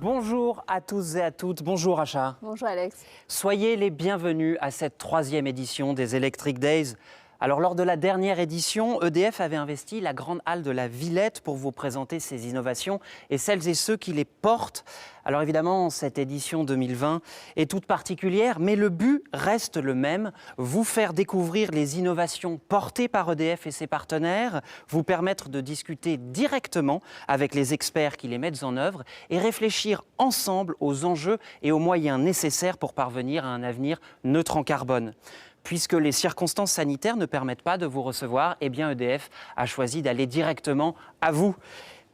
Bonjour à tous et à toutes, bonjour Acha. Bonjour Alex. Soyez les bienvenus à cette 3e édition des Electric Days. Alors lors de la dernière édition, EDF avait investi la grande halle de la Villette pour vous présenter ses innovations et celles et ceux qui les portent. Alors évidemment, cette édition 2020 est toute particulière, mais le but reste le même, vous faire découvrir les innovations portées par EDF et ses partenaires, vous permettre de discuter directement avec les experts qui les mettent en œuvre et réfléchir ensemble aux enjeux et aux moyens nécessaires pour parvenir à un avenir neutre en carbone. Puisque les circonstances sanitaires ne permettent pas de vous recevoir, eh bien EDF a choisi d'aller directement à vous.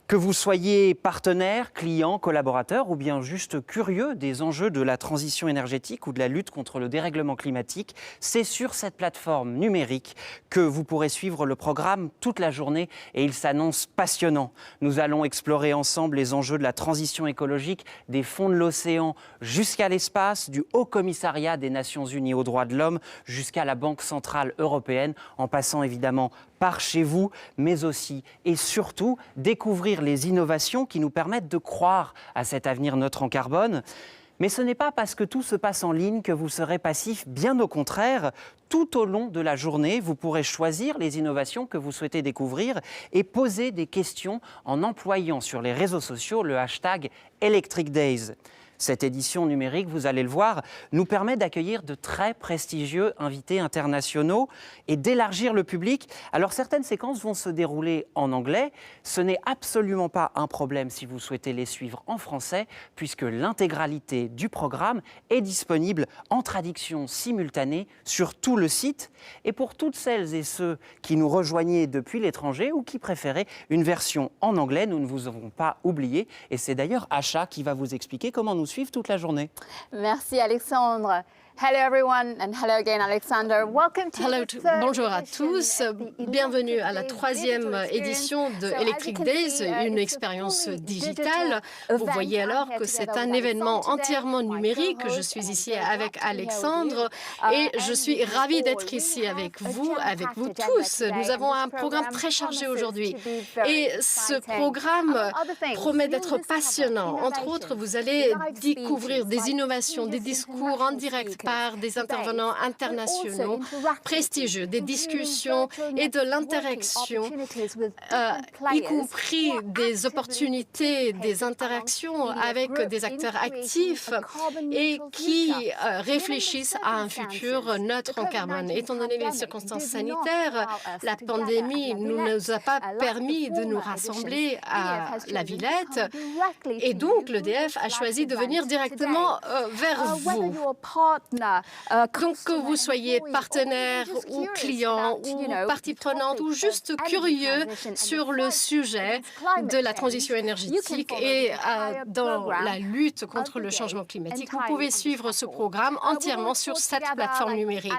Que vous soyez partenaire, client, collaborateur ou bien juste curieux des enjeux de la transition énergétique ou de la lutte contre le dérèglement climatique, c'est sur cette plateforme numérique que vous pourrez suivre le programme toute la journée et il s'annonce passionnant. Nous allons explorer ensemble les enjeux de la transition écologique, des fonds de l'océan jusqu'à l'espace, du Haut Commissariat des Nations Unies aux droits de l'homme jusqu'à la Banque Centrale Européenne, en passant évidemment par chez vous, mais aussi et surtout découvrir les innovations qui nous permettent de croire à cet avenir neutre en carbone. Mais ce n'est pas parce que tout se passe en ligne que vous serez passif, bien au contraire. Tout au long de la journée, vous pourrez choisir les innovations que vous souhaitez découvrir et poser des questions en employant sur les réseaux sociaux le hashtag Electric Days. Cette édition numérique, vous allez le voir, nous permet d'accueillir de très prestigieux invités internationaux et d'élargir le public. Alors certaines séquences vont se dérouler en anglais. Ce n'est absolument pas un problème si vous souhaitez les suivre en français, puisque l'intégralité du programme est disponible en traduction simultanée sur tout le site. Et pour toutes celles et ceux qui nous rejoignaient depuis l'étranger ou qui préféraient une version en anglais, nous ne vous avons pas oublié. Et c'est d'ailleurs Acha qui va vous expliquer comment nous suivre toute la journée. Merci Alexandre. Hello everyone and hello again Alexander. Welcome to Bonjour à tous, bienvenue à la 3e édition de Electric Days, une expérience digitale. Vous voyez alors que c'est un événement entièrement numérique. Je suis ici avec Alexandre et je suis ravie d'être ici avec vous tous. Nous avons un programme très chargé aujourd'hui et ce programme promet d'être passionnant. Entre autres, vous allez découvrir des innovations, des discours en direct par des intervenants internationaux prestigieux, des discussions et de l'interaction, y compris des opportunités, des interactions avec des acteurs actifs et qui réfléchissent à un futur neutre en carbone. Étant donné les circonstances sanitaires, la pandémie ne nous a pas permis de nous rassembler à la Villette et donc l'EDF a choisi de venir directement vers vous. Donc que vous soyez partenaire ou client ou partie prenante ou juste curieux sur le sujet de la transition énergétique et dans la lutte contre le changement climatique, vous pouvez suivre ce programme entièrement sur cette plateforme numérique.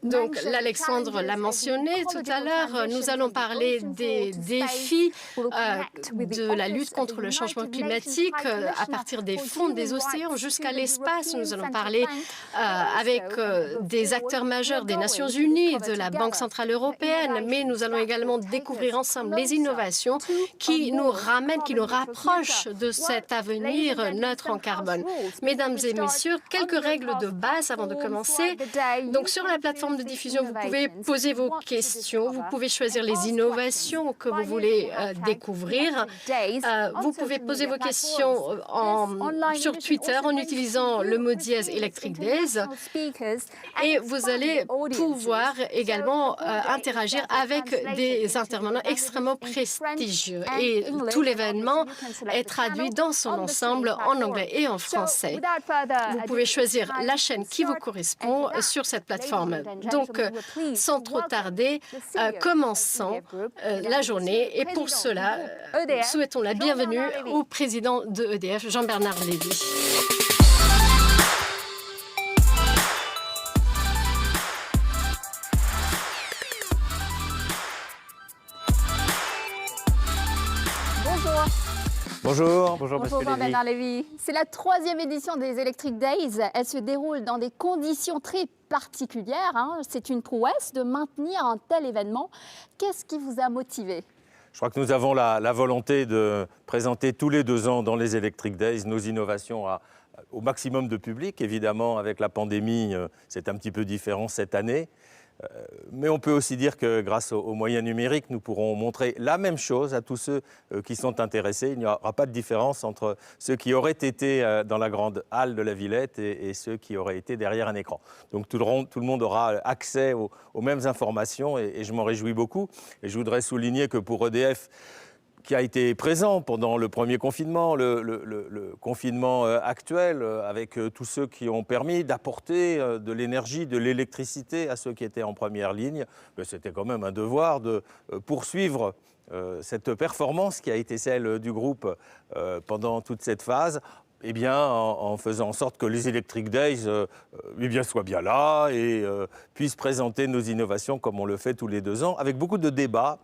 Donc l'Alexandre l'a mentionné tout à l'heure, nous allons parler des défis de la lutte contre le changement climatique à partir des fonds des océans jusqu'à l'espace. Nous allons parler avec des acteurs majeurs des Nations Unies, de la Banque Centrale Européenne, mais nous allons également découvrir ensemble les innovations qui nous ramènent, qui nous rapprochent de cet avenir neutre en carbone. Mesdames et messieurs, quelques règles de base avant de commencer. Donc sur la plateforme de diffusion, vous pouvez poser vos questions, vous pouvez choisir les innovations que vous voulez découvrir. Vous pouvez poser vos questions sur Twitter en utilisant le mot dièse Electric Days et vous allez pouvoir également interagir avec des intervenants extrêmement prestigieux. Et tout l'événement est traduit dans son ensemble en anglais et en français. Vous pouvez choisir la chaîne qui vous correspond sur cette plateforme. Donc, sans trop tarder, commençons la journée. Et pour cela, souhaitons la bienvenue au président de EDF, Jean-Bernard Lévy. Bonjour, Bonjour Jean-Bernard Lévy. C'est la 3e édition des Electric Days. Elle se déroule dans des conditions très particulières. C'est une prouesse de maintenir un tel événement. Qu'est-ce qui vous a motivé ? Je crois que nous avons la volonté de présenter tous les 2 ans dans les Electric Days nos innovations au maximum de public. Évidemment, avec la pandémie, c'est un petit peu différent cette année. Mais on peut aussi dire que grâce aux moyens numériques, nous pourrons montrer la même chose à tous ceux qui sont intéressés. Il n'y aura pas de différence entre ceux qui auraient été dans la grande halle de la Villette et ceux qui auraient été derrière un écran. Donc tout le monde aura accès aux mêmes informations et je m'en réjouis beaucoup. Et je voudrais souligner que pour EDF, qui a été présent pendant le premier confinement, le confinement actuel, avec tous ceux qui ont permis d'apporter de l'énergie, de l'électricité à ceux qui étaient en première ligne, c'était quand même un devoir de poursuivre cette performance qui a été celle du groupe pendant toute cette phase. Eh bien, en faisant en sorte que les Electric Days soient bien là et puissent présenter nos innovations comme on le fait tous les 2 ans, avec beaucoup de débats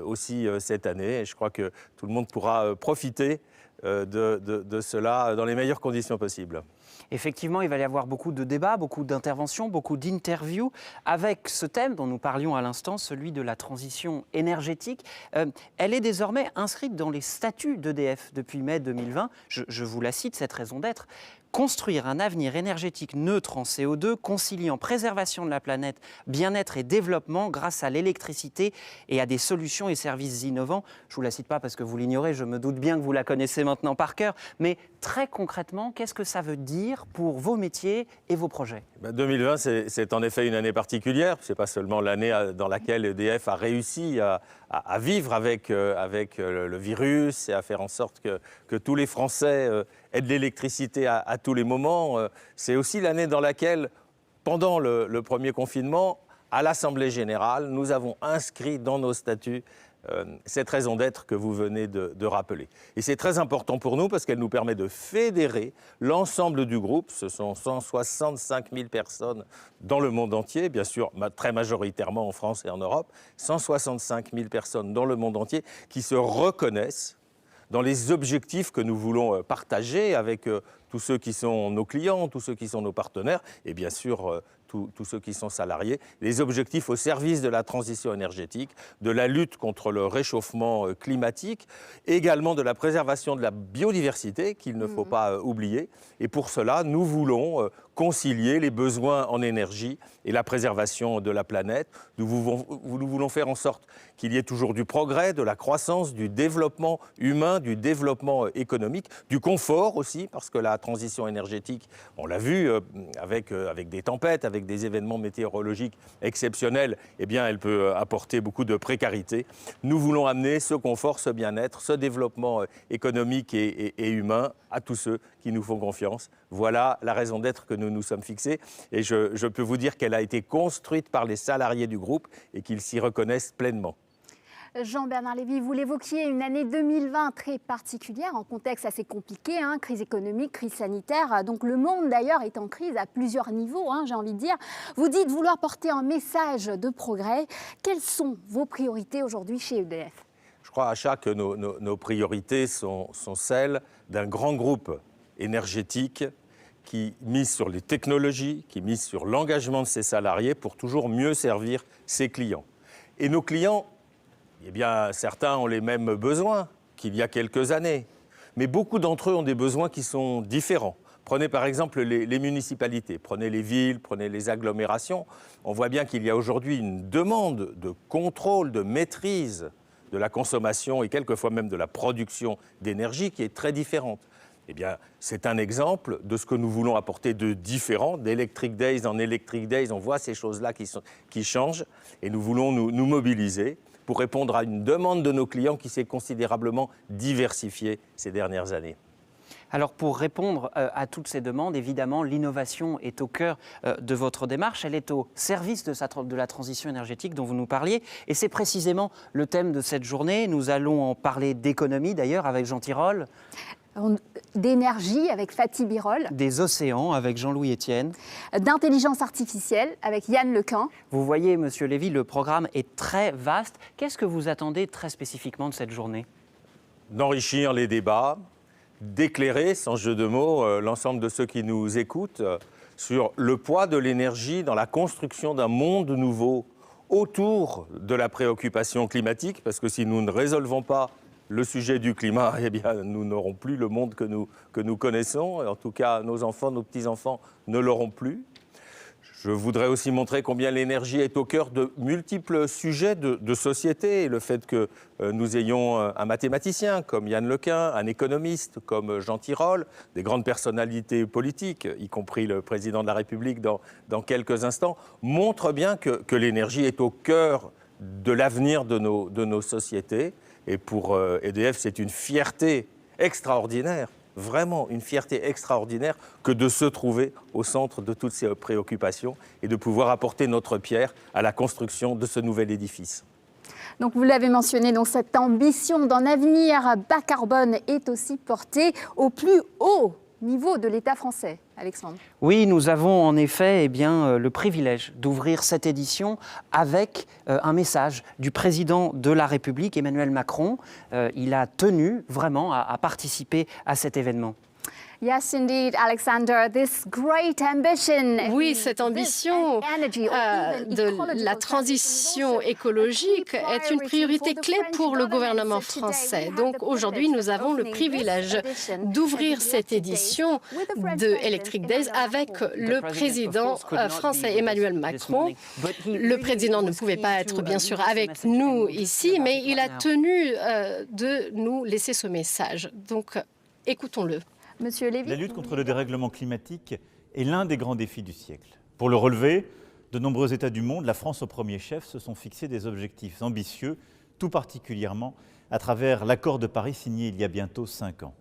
aussi cette année. Et je crois que tout le monde pourra profiter de cela dans les meilleures conditions possibles. Effectivement, il va y avoir beaucoup de débats, beaucoup d'interventions, beaucoup d'interviews avec ce thème dont nous parlions à l'instant, celui de la transition énergétique. Elle est désormais inscrite dans les statuts d'EDF depuis mai 2020. Je vous la cite, cette raison d'être. Construire un avenir énergétique neutre en CO2, conciliant préservation de la planète, bien-être et développement grâce à l'électricité et à des solutions et services innovants. Je ne vous la cite pas parce que vous l'ignorez, je me doute bien que vous la connaissez maintenant par cœur, mais très concrètement, qu'est-ce que ça veut dire pour vos métiers et vos projets ? 2020, c'est en effet une année particulière. Ce n'est pas seulement l'année dans laquelle EDF a réussi à vivre avec le virus et à faire en sorte que tous les Français aient de l'électricité à tous les moments. C'est aussi l'année dans laquelle, pendant le premier confinement, à l'Assemblée générale, nous avons inscrit dans nos statuts cette raison d'être que vous venez de rappeler. Et c'est très important pour nous parce qu'elle nous permet de fédérer l'ensemble du groupe. Ce sont 165 000 personnes dans le monde entier, bien sûr très majoritairement en France et en Europe, 165 000 personnes dans le monde entier qui se reconnaissent dans les objectifs que nous voulons partager avec tous ceux qui sont nos clients, tous ceux qui sont nos partenaires et bien sûr tous ceux qui sont salariés, les objectifs au service de la transition énergétique, de la lutte contre le réchauffement climatique, également de la préservation de la biodiversité qu'il ne faut pas oublier. Et pour cela, nous voulons concilier les besoins en énergie et la préservation de la planète. Nous voulons faire en sorte qu'il y ait toujours du progrès, de la croissance, du développement humain, du développement économique, du confort aussi, parce que la transition énergétique, on l'a vu avec des tempêtes, avec des événements météorologiques exceptionnels, eh bien, elle peut apporter beaucoup de précarité. Nous voulons amener ce confort, ce bien-être, ce développement économique et humain à tous ceux qui nous font confiance. Voilà la raison d'être que nous nous sommes fixés. Et je peux vous dire qu'elle a été construite par les salariés du groupe et qu'ils s'y reconnaissent pleinement. Jean-Bernard Lévy, vous l'évoquiez, une année 2020 très particulière, en contexte assez compliqué, crise économique, crise sanitaire. Donc le monde d'ailleurs est en crise à plusieurs niveaux, j'ai envie de dire. Vous dites vouloir porter un message de progrès. Quelles sont vos priorités aujourd'hui chez EDF ? Je crois, Acha, que nos priorités sont celles d'un grand groupe énergétique qui mise sur les technologies, qui mise sur l'engagement de ses salariés pour toujours mieux servir ses clients. Et nos clients, eh bien, certains ont les mêmes besoins qu'il y a quelques années, mais beaucoup d'entre eux ont des besoins qui sont différents. Prenez par exemple les municipalités, prenez les villes, prenez les agglomérations. On voit bien qu'il y a aujourd'hui une demande de contrôle, de maîtrise de la consommation et quelquefois même de la production d'énergie qui est très différente. Eh bien, c'est un exemple de ce que nous voulons apporter de différent. D'Electric Days en Electric Days, on voit ces choses-là qui changent et nous voulons nous mobiliser pour répondre à une demande de nos clients qui s'est considérablement diversifiée ces dernières années. Alors pour répondre à toutes ces demandes, évidemment, l'innovation est au cœur de votre démarche. Elle est au service de la transition énergétique dont vous nous parliez. Et c'est précisément le thème de cette journée. Nous allons en parler d'économie d'ailleurs avec Jean Tirole. D'énergie avec Fatih Birol. Des océans avec Jean-Louis Etienne. D'intelligence artificielle avec Yann Lequin. Vous voyez, Monsieur Lévy, le programme est très vaste. Qu'est-ce que vous attendez très spécifiquement de cette journée ? D'enrichir les débats, d'éclairer, sans jeu de mots, l'ensemble de ceux qui nous écoutent sur le poids de l'énergie dans la construction d'un monde nouveau autour de la préoccupation climatique, parce que si nous ne résolvons pas le sujet du climat, eh bien, nous n'aurons plus le monde que nous connaissons. En tout cas, nos enfants, nos petits-enfants ne l'auront plus. Je voudrais aussi montrer combien l'énergie est au cœur de multiples sujets de société. Et le fait que nous ayons un mathématicien comme Yann Lequin, un économiste comme Jean Tirole, des grandes personnalités politiques, y compris le président de la République dans quelques instants, montre bien que l'énergie est au cœur de l'avenir de nos sociétés. Et pour EDF, c'est une fierté extraordinaire, vraiment une fierté extraordinaire que de se trouver au centre de toutes ces préoccupations et de pouvoir apporter notre pierre à la construction de ce nouvel édifice. Donc vous l'avez mentionné, donc cette ambition d'un avenir bas carbone est aussi portée au plus haut niveau de l'État français. Alexandre. Oui, nous avons en effet le privilège d'ouvrir cette édition avec un message du président de la République, Emmanuel Macron. Il a tenu vraiment à participer à cet événement. Yes, indeed, Alexander, this great ambition. Oui, cette ambition de la transition écologique est une priorité clé pour le gouvernement français. Donc aujourd'hui, nous avons le privilège d'ouvrir cette édition de Electric Days avec le président français Emmanuel Macron. Le président ne pouvait pas être bien sûr avec nous ici, mais il a tenu de nous laisser ce message. Donc écoutons-le. Monsieur Lévy. La lutte contre le dérèglement climatique est l'un des grands défis du siècle. Pour le relever, de nombreux États du monde, la France au premier chef, se sont fixés des objectifs ambitieux, tout particulièrement à travers l'accord de Paris signé il y a bientôt 5 ans.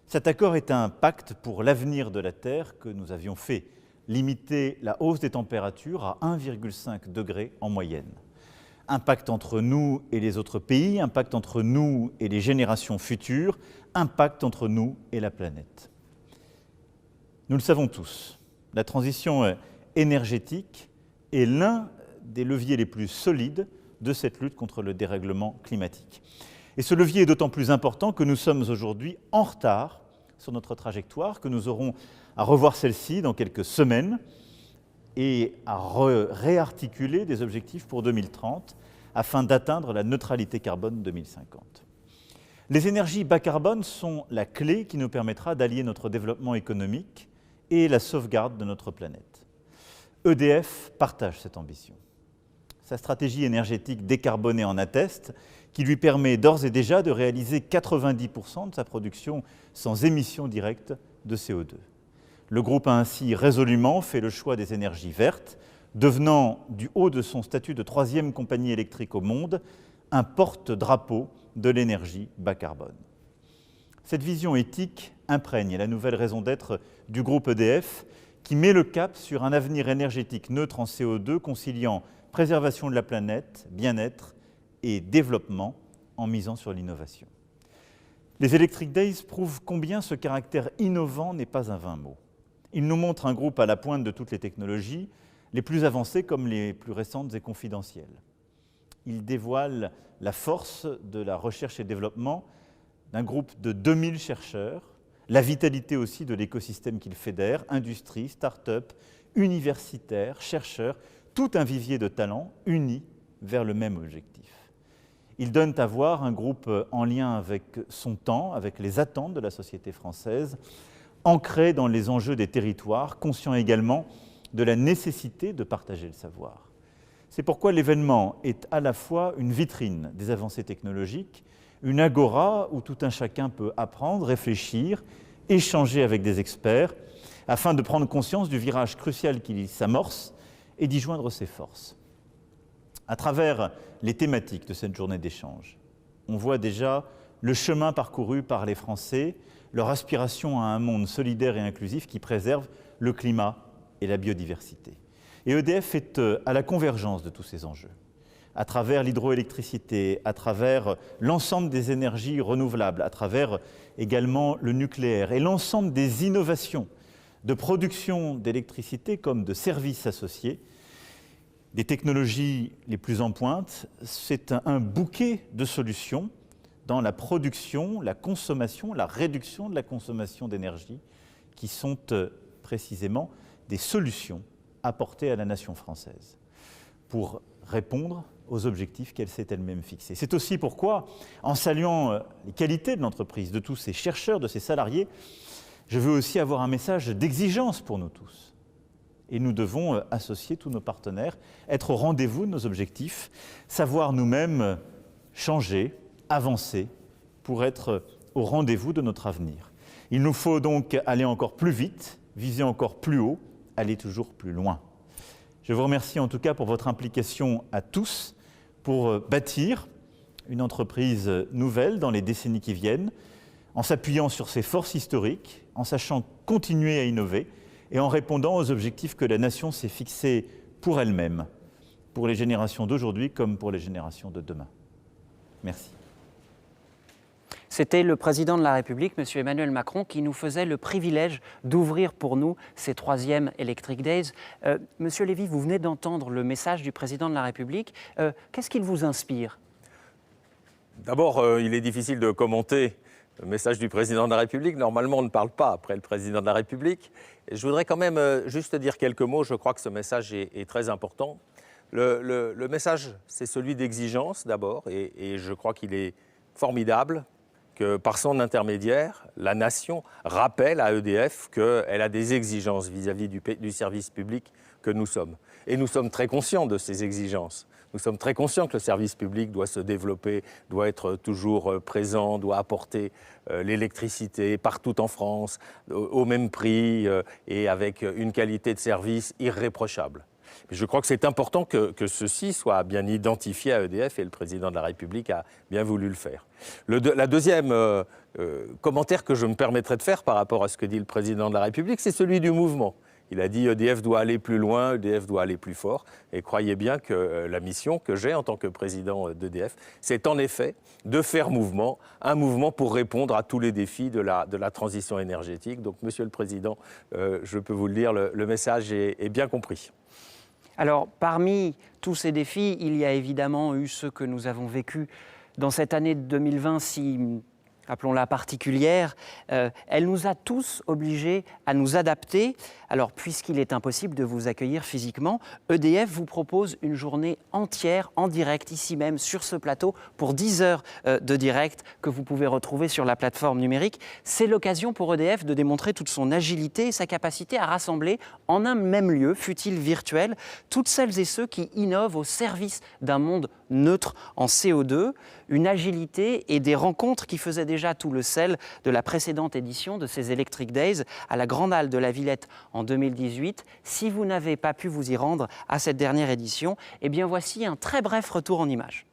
Cet accord est un pacte pour l'avenir de la Terre que nous avions fait, limiter la hausse des températures à 1,5 degré en moyenne. Un pacte entre nous et les autres pays, un pacte entre nous et les générations futures, un pacte entre nous et la planète. Nous le savons tous, la transition énergétique est l'un des leviers les plus solides de cette lutte contre le dérèglement climatique. Et ce levier est d'autant plus important que nous sommes aujourd'hui en retard sur notre trajectoire, que nous aurons à revoir celle-ci dans quelques semaines et à réarticuler des objectifs pour 2030 afin d'atteindre la neutralité carbone 2050. Les énergies bas carbone sont la clé qui nous permettra d'allier notre développement économique et la sauvegarde de notre planète. EDF partage cette ambition. Sa stratégie énergétique décarbonée en atteste, qui lui permet d'ores et déjà de réaliser 90% de sa production sans émission directe de CO2. Le groupe a ainsi résolument fait le choix des énergies vertes, devenant, du haut de son statut de 3e compagnie électrique au monde, un porte-drapeau de l'énergie bas carbone. Cette vision éthique imprègne la nouvelle raison d'être du groupe EDF, qui met le cap sur un avenir énergétique neutre en CO2, conciliant préservation de la planète, bien-être et développement en misant sur l'innovation. Les Electric Days prouvent combien ce caractère innovant n'est pas un vain mot. Il nous montre un groupe à la pointe de toutes les technologies, les plus avancées comme les plus récentes et confidentielles. Il dévoile la force de la recherche et développement d'un groupe de 2000 chercheurs, la vitalité aussi de l'écosystème qu'il fédère, industrie, start-up, universitaires, chercheurs, tout un vivier de talents unis vers le même objectif. Ils donnent à voir un groupe en lien avec son temps, avec les attentes de la société française, ancré dans les enjeux des territoires, conscient également de la nécessité de partager le savoir. C'est pourquoi l'événement est à la fois une vitrine des avancées technologiques, une agora où tout un chacun peut apprendre, réfléchir, échanger avec des experts, afin de prendre conscience du virage crucial qui s'amorce et d'y joindre ses forces. À travers les thématiques de cette journée d'échange, on voit déjà le chemin parcouru par les Français, leur aspiration à un monde solidaire et inclusif qui préserve le climat et la biodiversité. Et EDF est à la convergence de tous ces enjeux, à travers l'hydroélectricité, à travers l'ensemble des énergies renouvelables, à travers également le nucléaire et l'ensemble des innovations de production d'électricité comme de services associés, des technologies les plus en pointe. C'est un bouquet de solutions dans la production, la consommation, la réduction de la consommation d'énergie, qui sont précisément des solutions apportées à la nation française. Pour répondre aux objectifs qu'elle s'est elle-même fixés. C'est aussi pourquoi, en saluant les qualités de l'entreprise, de tous ses chercheurs, de ses salariés, je veux aussi avoir un message d'exigence pour nous tous. Et nous devons associer tous nos partenaires, être au rendez-vous de nos objectifs, savoir nous-mêmes changer, avancer, pour être au rendez-vous de notre avenir. Il nous faut donc aller encore plus vite, viser encore plus haut, aller toujours plus loin. Je vous remercie en tout cas pour votre implication à tous pour bâtir une entreprise nouvelle dans les décennies qui viennent, en s'appuyant sur ses forces historiques, en sachant continuer à innover et en répondant aux objectifs que la nation s'est fixés pour elle-même, pour les générations d'aujourd'hui comme pour les générations de demain. Merci. C'était le président de la République, M. Emmanuel Macron, qui nous faisait le privilège d'ouvrir pour nous ces 3e Electric Days. Monsieur Lévy, vous venez d'entendre le message du président de la République. Qu'est-ce qu'il vous inspire? D'abord, il est difficile de commenter le message du président de la République. Normalement, on ne parle pas après le président de la République. Et je voudrais quand même juste dire quelques mots. Je crois que ce message est très important. Le message, c'est celui d'exigence d'abord. Et je crois qu'il est formidable que par son intermédiaire, la nation rappelle à EDF qu'elle a des exigences vis-à-vis du service public que nous sommes. Et nous sommes très conscients de ces exigences. Nous sommes très conscients que le service public doit se développer, doit être toujours présent, doit apporter l'électricité partout en France, au même prix et avec une qualité de service irréprochable. Je crois que c'est important que ceci soit bien identifié à EDF et le président de la République a bien voulu le faire. La deuxième commentaire que je me permettrai de faire par rapport à ce que dit le président de la République, c'est celui du mouvement. Il a dit EDF doit aller plus loin, EDF doit aller plus fort. Et croyez bien que la mission que j'ai en tant que président d'EDF, c'est en effet de faire mouvement, un mouvement pour répondre à tous les défis de la transition énergétique. Donc, Monsieur le Président, je peux vous le dire, le message est bien compris. Alors, parmi tous ces défis, il y a évidemment eu ceux que nous avons vécus dans cette année 2020, si, appelons-la particulière. Elle nous a tous obligés à nous adapter. Alors, puisqu'il est impossible de vous accueillir physiquement, EDF vous propose une journée entière en direct, ici même, sur ce plateau, pour 10 heures de direct que vous pouvez retrouver sur la plateforme numérique. C'est l'occasion pour EDF de démontrer toute son agilité et sa capacité à rassembler en un même lieu, fût-il virtuel, toutes celles et ceux qui innovent au service d'un monde neutre en CO2, une agilité et des rencontres qui faisaient déjà tout le sel de la précédente édition de ces Electric Days à la Grande Halle de la Villette en 2018. Si vous n'avez pas pu vous y rendre à cette dernière édition, eh bien voici un très bref retour en images.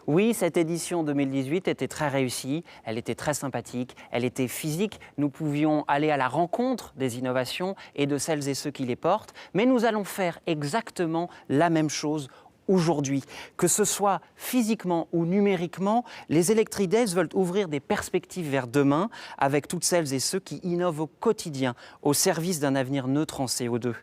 Oui, cette édition 2018 était très réussie, elle était très sympathique, elle était physique. Nous pouvions aller à la rencontre des innovations et de celles et ceux qui les portent, mais nous allons faire exactement la même chose aujourd'hui. Que ce soit physiquement ou numériquement, les Electric Days veulent ouvrir des perspectives vers demain avec toutes celles et ceux qui innovent au quotidien au service d'un avenir neutre en CO2.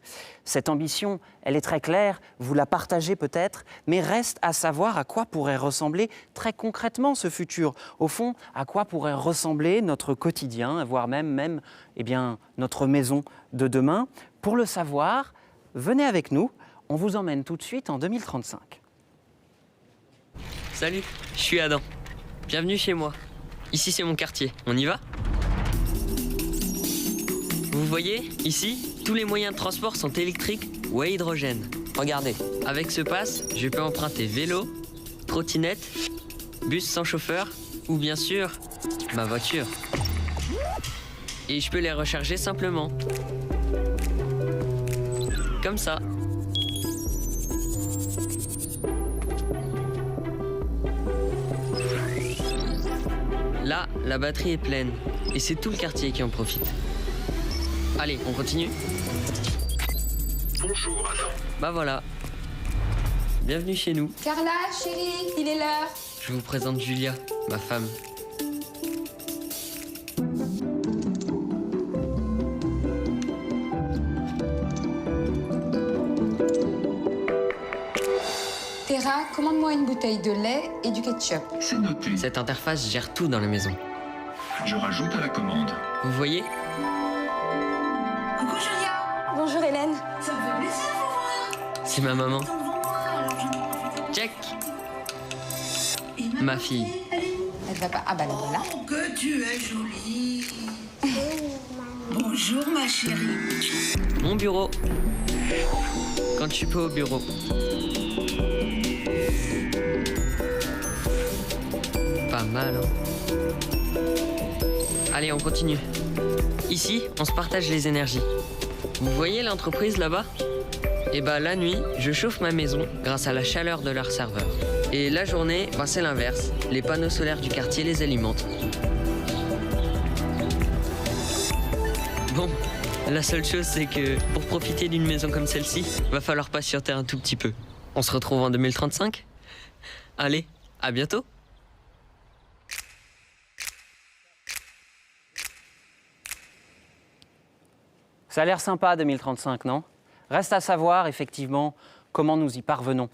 Cette ambition, elle est très claire, vous la partagez peut-être, mais reste à savoir à quoi pourrait ressembler très concrètement ce futur. Au fond, à quoi pourrait ressembler notre quotidien, voire même notre maison de demain. Pour le savoir, venez avec nous. On vous emmène tout de suite en 2035. Salut, je suis Adam. Bienvenue chez moi. Ici, c'est mon quartier. On y va? Vous voyez, ici, tous les moyens de transport sont électriques ou à hydrogène. Regardez, avec ce pass, je peux emprunter vélo, trottinette, bus sans chauffeur ou bien sûr, ma voiture. Et je peux les recharger simplement. Comme ça. Là, la batterie est pleine et c'est tout le quartier qui en profite. Allez, on continue? Bonjour Adam. Bah voilà. Bienvenue chez nous. Carla, chérie, il est l'heure. Je vous présente Julia, ma femme. Terra, commande-moi une bouteille de lait et du ketchup. C'est noté. Cette interface gère tout dans la maison. Je rajoute à la commande. Vous voyez? Coucou Julia. Bonjour Hélène. Ça me fait plaisir de vous voir. C'est ma maman. Attends devant moi, alors j'en ai profité. Check. Et Ma fille. Elle va pas. Ah bah là, voilà. Oh, que tu es jolie. Bonjour ma chérie. Mon bureau. Quand je suis pas au bureau. Pas mal, hein? Allez, on continue. Ici, on se partage les énergies. Vous voyez l'entreprise là-bas? Eh ben, la nuit, je chauffe ma maison grâce à la chaleur de leur serveur. Et la journée, ben, c'est l'inverse. Les panneaux solaires du quartier les alimentent. Bon, la seule chose, c'est que pour profiter d'une maison comme celle-ci, va falloir patienter un tout petit peu. On se retrouve en 2035? Allez, à bientôt! Ça a l'air sympa 2035, non? Reste à savoir effectivement comment nous y parvenons.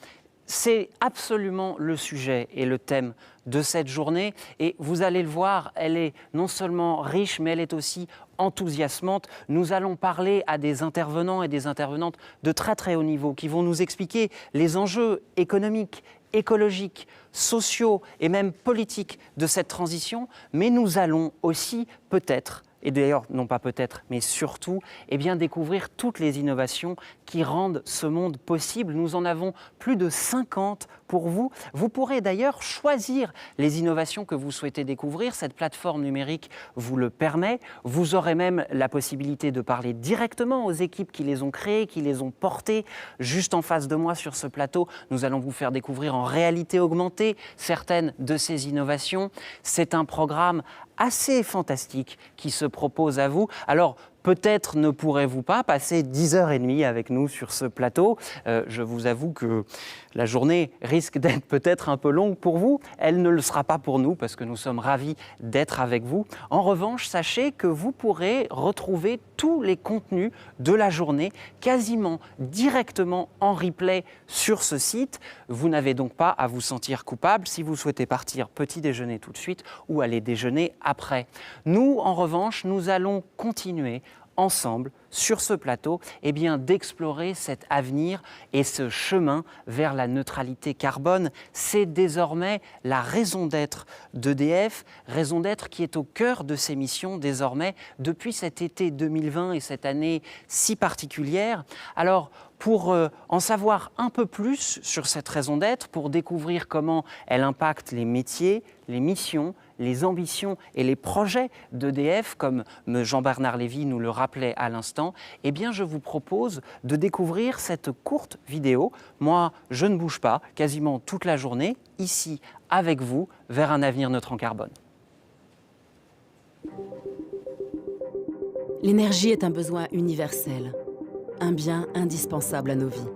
C'est absolument le sujet et le thème de cette journée. Et vous allez le voir, elle est non seulement riche, mais elle est aussi enthousiasmante. Nous allons parler à des intervenants et des intervenantes de très très haut niveau qui vont nous expliquer les enjeux économiques, écologiques, sociaux et même politiques de cette transition. Mais nous allons aussi peut-être, et d'ailleurs, non pas peut-être, mais surtout, découvrir toutes les innovations qui rendent ce monde possible. Nous en avons plus de 50 pour vous. Vous pourrez d'ailleurs choisir les innovations que vous souhaitez découvrir. Cette plateforme numérique vous le permet. Vous aurez même la possibilité de parler directement aux équipes qui les ont créées, qui les ont portées. Juste en face de moi, sur ce plateau, nous allons vous faire découvrir en réalité augmentée certaines de ces innovations. C'est un programme assez fantastique qui se propose à vous. Alors, peut-être ne pourrez-vous pas passer 10h30 avec nous sur ce plateau. Je vous avoue que la journée risque d'être peut-être un peu longue pour vous. Elle ne le sera pas pour nous parce que nous sommes ravis d'être avec vous. En revanche, sachez que vous pourrez retrouver tous les contenus de la journée quasiment directement en replay sur ce site. Vous n'avez donc pas à vous sentir coupable si vous souhaitez partir petit déjeuner tout de suite ou aller déjeuner après. Nous, en revanche, nous allons continuer ensemble, sur ce plateau, d'explorer cet avenir et ce chemin vers la neutralité carbone. C'est désormais la raison d'être d'EDF, raison d'être qui est au cœur de ses missions désormais depuis cet été 2020 et cette année si particulière. Alors, pour en savoir un peu plus sur cette raison d'être, pour découvrir comment elle impacte les métiers, les missions, les ambitions et les projets d'EDF, comme Jean-Bernard Lévy nous le rappelait à l'instant, je vous propose de découvrir cette courte vidéo. Moi, je ne bouge pas quasiment toute la journée, ici avec vous, vers un avenir neutre en carbone. L'énergie est un besoin universel, un bien indispensable à nos vies.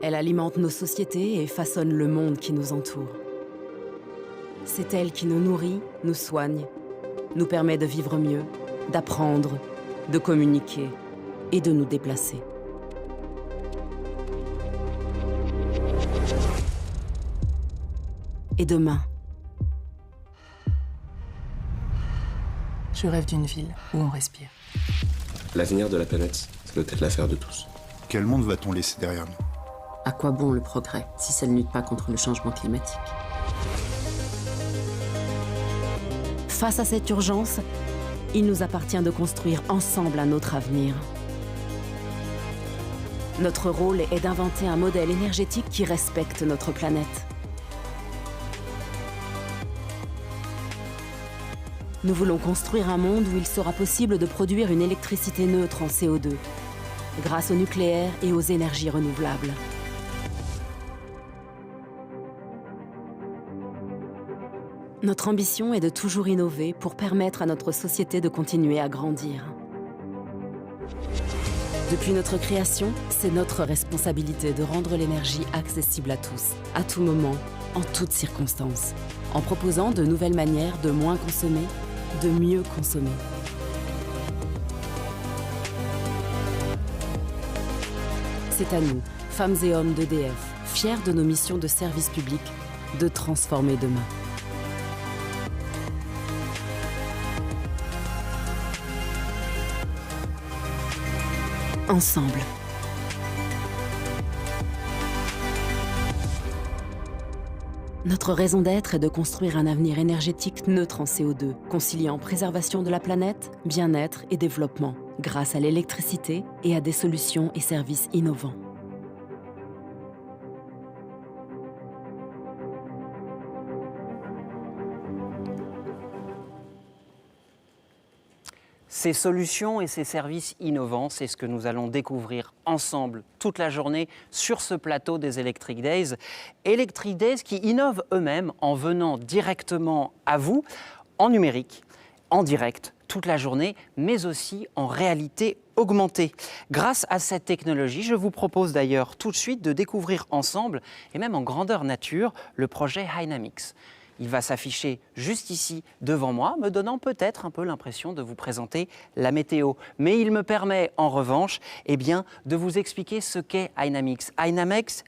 Elle alimente nos sociétés et façonne le monde qui nous entoure. C'est elle qui nous nourrit, nous soigne, nous permet de vivre mieux, d'apprendre, de communiquer et de nous déplacer. Et demain? Je rêve d'une ville où on respire. L'avenir de la planète, ça doit être l'affaire de tous. Quel monde va-t-on laisser derrière nous? À quoi bon le progrès si ça ne lutte pas contre le changement climatique? Face à cette urgence, il nous appartient de construire ensemble un autre avenir. Notre rôle est d'inventer un modèle énergétique qui respecte notre planète. Nous voulons construire un monde où il sera possible de produire une électricité neutre en CO2, grâce au nucléaire et aux énergies renouvelables. Notre ambition est de toujours innover pour permettre à notre société de continuer à grandir. Depuis notre création, c'est notre responsabilité de rendre l'énergie accessible à tous, à tout moment, en toutes circonstances, en proposant de nouvelles manières de moins consommer, de mieux consommer. C'est à nous, femmes et hommes d'EDF, fiers de nos missions de service public, de transformer demain. Ensemble. Notre raison d'être est de construire un avenir énergétique neutre en CO2, conciliant préservation de la planète, bien-être et développement, grâce à l'électricité et à des solutions et services innovants. Ces solutions et ces services innovants, c'est ce que nous allons découvrir ensemble toute la journée sur ce plateau des Electric Days. Electric Days qui innovent eux-mêmes en venant directement à vous, en numérique, en direct, toute la journée, mais aussi en réalité augmentée. Grâce à cette technologie, je vous propose d'ailleurs tout de suite de découvrir ensemble, et même en grandeur nature, le projet Hynamix. Il va s'afficher juste ici devant moi, me donnant peut-être un peu l'impression de vous présenter la météo. Mais il me permet en revanche de vous expliquer ce qu'est Hynamix. Hynamix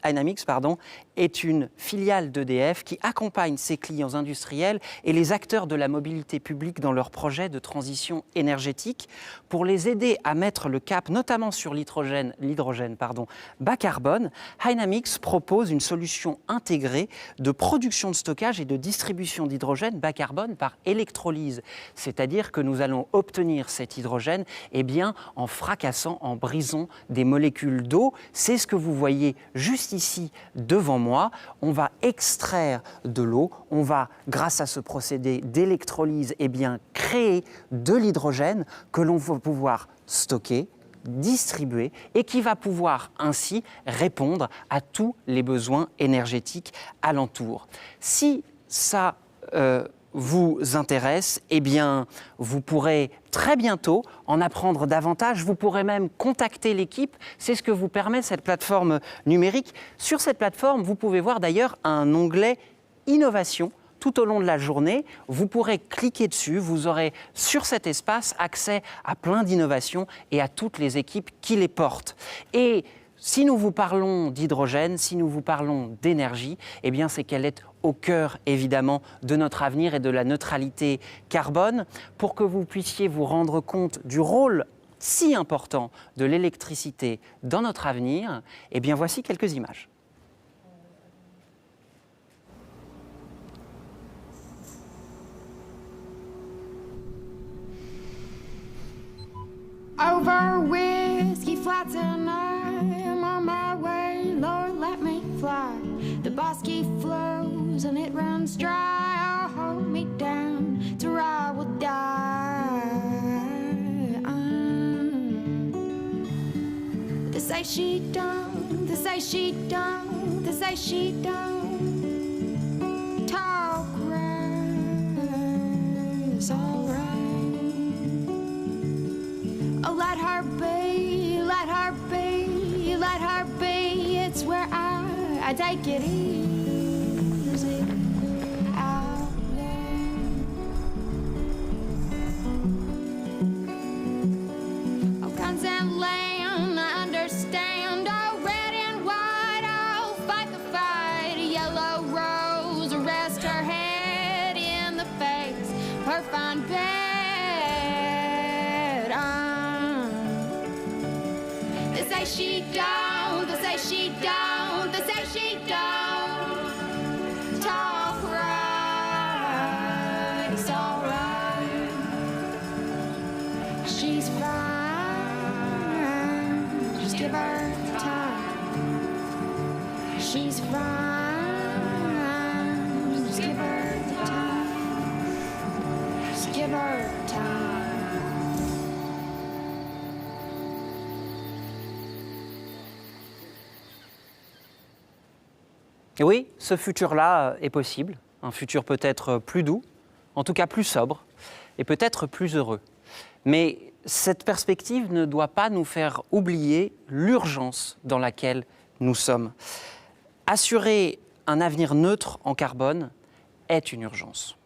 est une filiale d'EDF qui accompagne ses clients industriels et les acteurs de la mobilité publique dans leurs projets de transition énergétique pour les aider à mettre le cap, notamment sur l'hydrogène bas carbone. Hynamix propose une solution intégrée de production de stockage et de distribution d'hydrogène bas carbone par électrolyse. C'est-à-dire que nous allons obtenir cet hydrogène en fracassant, en brisant des molécules d'eau. C'est ce que vous voyez juste ici devant moi. On va extraire de l'eau, on va, grâce à ce procédé d'électrolyse, créer de l'hydrogène que l'on va pouvoir stocker, distribuer et qui va pouvoir ainsi répondre à tous les besoins énergétiques alentour. Si ça vous intéresse, vous pourrez très bientôt en apprendre davantage. Vous pourrez même contacter l'équipe. C'est ce que vous permet cette plateforme numérique. Sur cette plateforme, vous pouvez voir d'ailleurs un onglet Innovation. Tout au long de la journée, vous pourrez cliquer dessus. Vous aurez sur cet espace accès à plein d'innovations et à toutes les équipes qui les portent. Et si nous vous parlons d'hydrogène, si nous vous parlons d'énergie, c'est qu'elle est au cœur, évidemment, de notre avenir et de la neutralité carbone. Pour que vous puissiez vous rendre compte du rôle si important de l'électricité dans notre avenir, voici quelques images. Over whiskey flats and I'm on my way, Lord, let me fly. The bosky flows and it runs dry. Oh, hold me down till I will die. They say she don't, they say she don't, they say she don't talk grass, alright. Oh, let her be, let her be, let her be, it's where I I take it easy out there. Oh, consent land, I understand. Oh, red and white, I'll fight the fight. Yellow rose, rest her head in the face. Her fine bed on. They say she don't, they say she don't, they say she don't talk right. It's alright. She's fine. Just give her time. She's fine. Just give her time. Just give her time. Et oui, ce futur-là est possible, un futur peut-être plus doux, en tout cas plus sobre, et peut-être plus heureux. Mais cette perspective ne doit pas nous faire oublier l'urgence dans laquelle nous sommes. Assurer un avenir neutre en carbone est une urgence.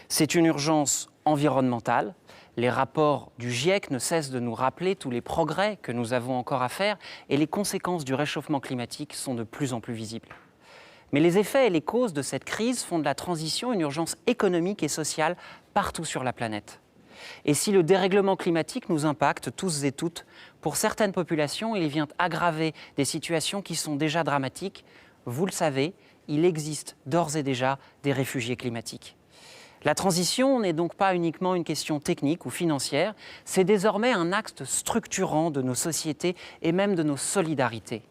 C'est une urgence environnementale. Les rapports du GIEC ne cessent de nous rappeler tous les progrès que nous avons encore à faire et les conséquences du réchauffement climatique sont de plus en plus visibles. Mais les effets et les causes de cette crise font de la transition une urgence économique et sociale partout sur la planète. Et si le dérèglement climatique nous impacte tous et toutes, pour certaines populations, il vient aggraver des situations qui sont déjà dramatiques. Vous le savez, il existe d'ores et déjà des réfugiés climatiques. La transition n'est donc pas uniquement une question technique ou financière, c'est désormais un axe structurant de nos sociétés et même de nos solidarités.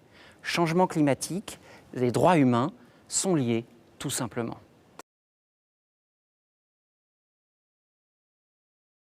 Changement climatique, les droits humains sont liés tout simplement.